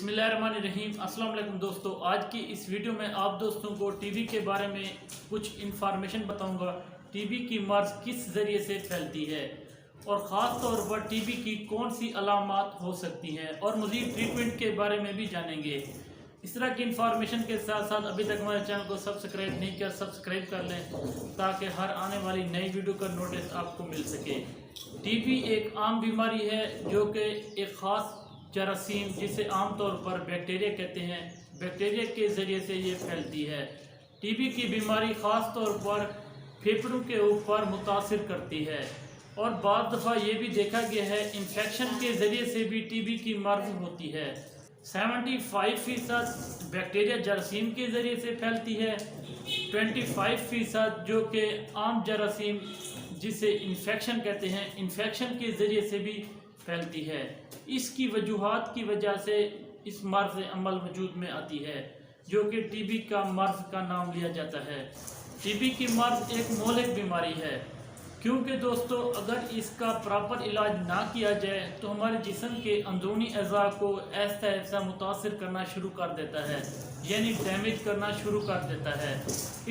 बिस्मिल्लाहिर्रहमानिर्रहीम। अस्सलाम वालेकुम दोस्तों, आज की इस वीडियो में आप दोस्तों को टीबी के बारे में कुछ इन्फॉर्मेशन बताऊंगा। टीबी की मर्ज किस ज़रिए से फैलती है और ख़ास तौर पर टीबी की कौन सी अलामात हो सकती हैं और मज़ीद ट्रीटमेंट के बारे में भी जानेंगे। इस तरह की इन्फॉर्मेशन के साथ साथ अभी तक हमारे चैनल को सब्सक्राइब नहीं किया, सब्सक्राइब कर लें ताकि हर आने वाली नई वीडियो का नोटिस आपको मिल सके। टीबी एक आम बीमारी है जो कि एक ख़ास जरासीम, जिसे आमतौर पर बैक्टीरिया कहते हैं, बैक्टीरिया के ज़रिए से ये फैलती है। टीबी की बीमारी ख़ास तौर पर फेफड़ों के ऊपर मुतासिर करती है और बाद दफ़ा ये भी देखा गया है इन्फेक्शन के ज़रिए से भी टीबी की मर्ज होती है। 75% बैक्टीरिया जरासीम के ज़रिए से फैलती है, 25% जो कि आम जरासीम जिसे इन्फेक्शन कहते हैं, इन्फेक्शन के ज़रिए से भी फैलती है। इसकी वजूहात की वजह से इस मर्ज अमल वजूद में आती है जो कि टीबी का मर्ज का नाम लिया जाता है। टीबी की मर्ज एक मौलिक बीमारी है क्योंकि दोस्तों अगर इसका प्रॉपर इलाज ना किया जाए तो हमारे जिस्म के अंदरूनी अज़ा को ऐसा ऐसा मुतासिर करना शुरू कर देता है, यानी डैमेज करना शुरू कर देता है।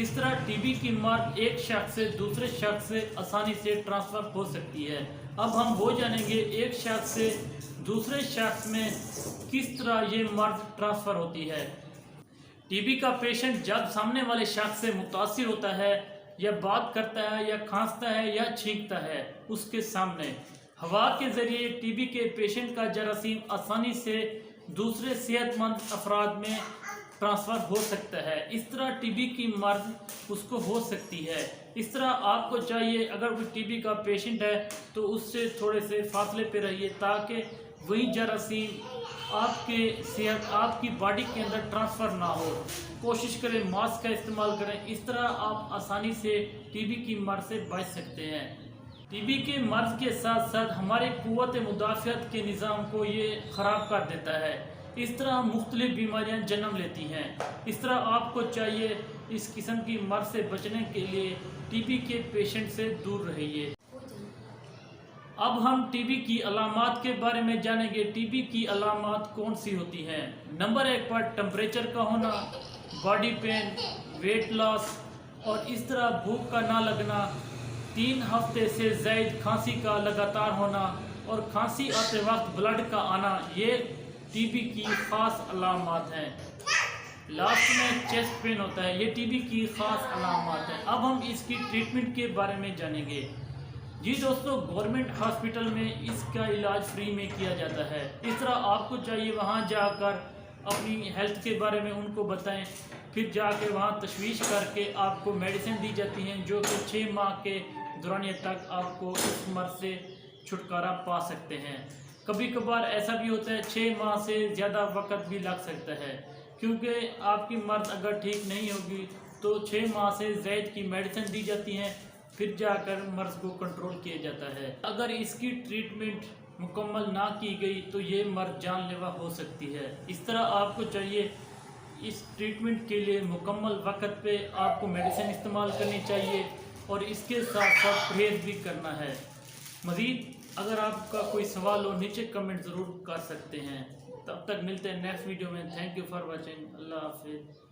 इस तरह टीबी की मर्ज एक शख्स से दूसरे शख्स से आसानी से ट्रांसफ़र हो सकती है। अब हम वो जानेंगे एक शख्स से दूसरे शख्स में किस तरह ये मर्ज ट्रांसफ़र होती है। टीबी का पेशेंट जब सामने वाले शख्स से मुतासिर होता है या बात करता है या खांसता है या छींकता है, उसके सामने हवा के ज़रिए टीबी के पेशेंट का जरासीम आसानी से दूसरे सेहतमंद अफराद में ट्रांसफ़र हो सकता है। इस तरह टीबी की मर्ज उसको हो सकती है। इस तरह आपको चाहिए अगर कोई टीबी का पेशेंट है तो उससे थोड़े से फासले पे रहिए ताकि वही जरासीम आपकी बॉडी के अंदर ट्रांसफ़र ना हो। कोशिश करें मास्क का इस्तेमाल करें। इस तरह आप आसानी से टीबी की मर्ज से बच सकते हैं। टीबी के मर्ज के साथ साथ हमारे क़ुव्वत मुदाफ़ियत के निज़ाम को ये ख़राब कर देता है। इस तरह मुख्तलिफ बीमारियां जन्म लेती हैं। इस तरह आपको चाहिए इस किस्म की मर्ज से बचने के लिए टीबी के पेशेंट से दूर रहिए। अब हम टीबी की अलामात के बारे में जानेंगे। टीबी की अलामात कौन सी होती हैं। नंबर 1 पर टेम्परेचर का होना, बॉडी पेन, वेट लॉस और इस तरह भूख का ना लगना, 3 हफ्ते से ज़ायद खांसी का लगातार होना और खांसी आते वक्त ब्लड का आना, ये टीबी की ख़ास अलामात हैं। लास्ट में चेस्ट पेन होता है, ये टीबी की ख़ास अलामात हैं। अब हम इसकी ट्रीटमेंट के बारे में जानेंगे। जी दोस्तों, गवर्नमेंट हॉस्पिटल में इसका इलाज फ्री में किया जाता है। इस तरह आपको चाहिए वहाँ जाकर अपनी हेल्थ के बारे में उनको बताएं, फिर जाके वहाँ तशवीश करके आपको मेडिसिन दी जाती हैं जो कि 6 माह के दौरानिया तक आपको इस मर्ज से छुटकारा पा सकते हैं। कभी कभार ऐसा भी होता है 6 माह से ज़्यादा वक्त भी लग सकता है क्योंकि आपकी मर्ज अगर ठीक नहीं होगी तो 6 माह से ज़ायद की मेडिसिन दी जाती हैं, फिर जाकर मर्ज को कंट्रोल किया जाता है। अगर इसकी ट्रीटमेंट मुकम्मल ना की गई तो ये मर्ज जानलेवा हो सकती है। इस तरह आपको चाहिए इस ट्रीटमेंट के लिए मुकम्मल वक्त पे आपको मेडिसिन इस्तेमाल करनी चाहिए और इसके साथ साथ परहेज़ भी करना है। मज़ीद अगर आपका कोई सवाल हो नीचे कमेंट ज़रूर कर सकते हैं। तब तक मिलते हैं नेक्स्ट वीडियो में। Thank you for watching. अल्लाह हाफिज़।